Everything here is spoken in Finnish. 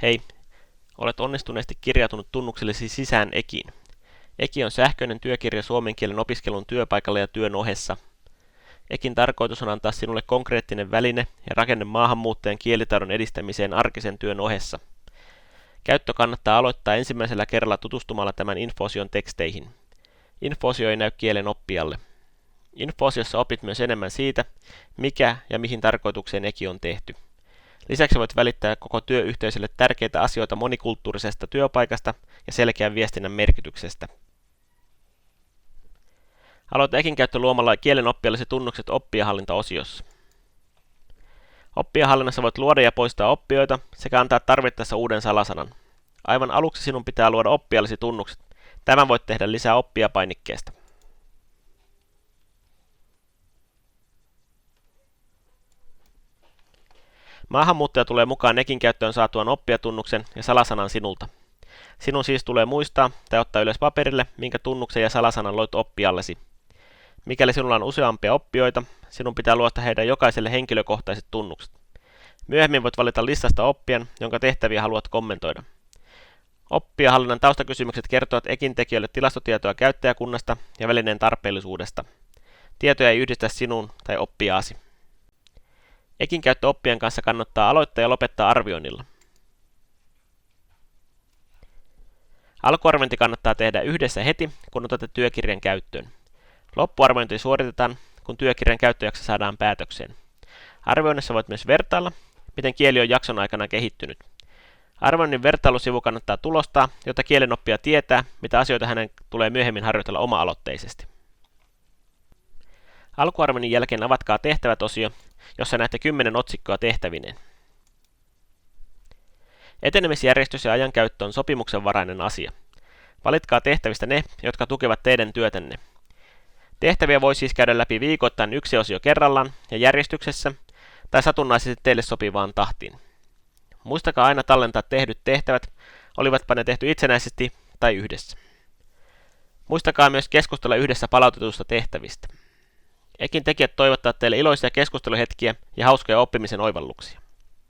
Hei, olet onnistuneesti kirjautunut tunnuksellesi sisään Ekiin. Eki on sähköinen työkirja suomen kielen opiskelun työpaikalla ja työn ohessa. Ekin tarkoitus on antaa sinulle konkreettinen väline ja rakenne maahanmuuttajan kielitaidon edistämiseen arkisen työn ohessa. Käyttö kannattaa aloittaa ensimmäisellä kerralla tutustumalla tämän infoosion teksteihin. Infoosio ei näy kielen oppijalle. Infoosiossa opit myös enemmän siitä, mikä ja mihin tarkoitukseen Eki on tehty. Lisäksi voit välittää koko työyhteisölle tärkeitä asioita monikulttuurisesta työpaikasta ja selkeän viestinnän merkityksestä. Aloita Ekin käyttö luomalla kielen oppijallesi tunnukset oppijahallintaosiossa. Oppijahallinnassa voit luoda ja poistaa oppijoita sekä antaa tarvittaessa uuden salasanan. Aivan aluksi sinun pitää luoda oppijallesi tunnukset. Tämän voit tehdä lisää oppijapainikkeesta. Maahanmuuttaja tulee mukaan Ekin käyttöön saatuaan oppijatunnuksen ja salasanan sinulta. Sinun siis tulee muistaa tai ottaa ylös paperille, minkä tunnuksen ja salasanan loit oppijallesi. Mikäli sinulla on useampia oppijoita, sinun pitää luoda heidän jokaiselle henkilökohtaiset tunnukset. Myöhemmin voit valita listasta oppijan, jonka tehtäviä haluat kommentoida. Oppijahallinnan taustakysymykset kertovat Ekin tekijöille tilastotietoa käyttäjäkunnasta ja välineen tarpeellisuudesta. Tietoja ei yhdistä sinuun tai oppijaasi. Ekin käyttö oppijan kanssa kannattaa aloittaa ja lopettaa arvioinnilla. Alkuarviointi kannattaa tehdä yhdessä heti, kun otatte työkirjan käyttöön. Loppuarviointi suoritetaan, kun työkirjan käyttöjakso saadaan päätökseen. Arvioinnissa voit myös vertailla, miten kieli on jakson aikana kehittynyt. Arvioinnin vertailusivu kannattaa tulostaa, jotta kielenoppija tietää, mitä asioita hänen tulee myöhemmin harjoitella oma-aloitteisesti. Alkuarvioinnin jälkeen avatkaa tehtävät-osio, jossa näette 10 otsikkoa tehtävineen. Etenemisjärjestys ja ajankäyttö on sopimuksenvarainen asia. Valitkaa tehtävistä ne, jotka tukevat teidän työtänne. Tehtäviä voi siis käydä läpi viikoittain yksi osio kerrallaan ja järjestyksessä tai satunnaisesti teille sopivaan tahtiin. Muistakaa aina tallentaa tehdyt tehtävät, olivatpa ne tehty itsenäisesti tai yhdessä. Muistakaa myös keskustella yhdessä palautetuista tehtävistä. Ekin tekijät toivottaa teille iloisia keskusteluhetkiä ja hauskoja oppimisen oivalluksia.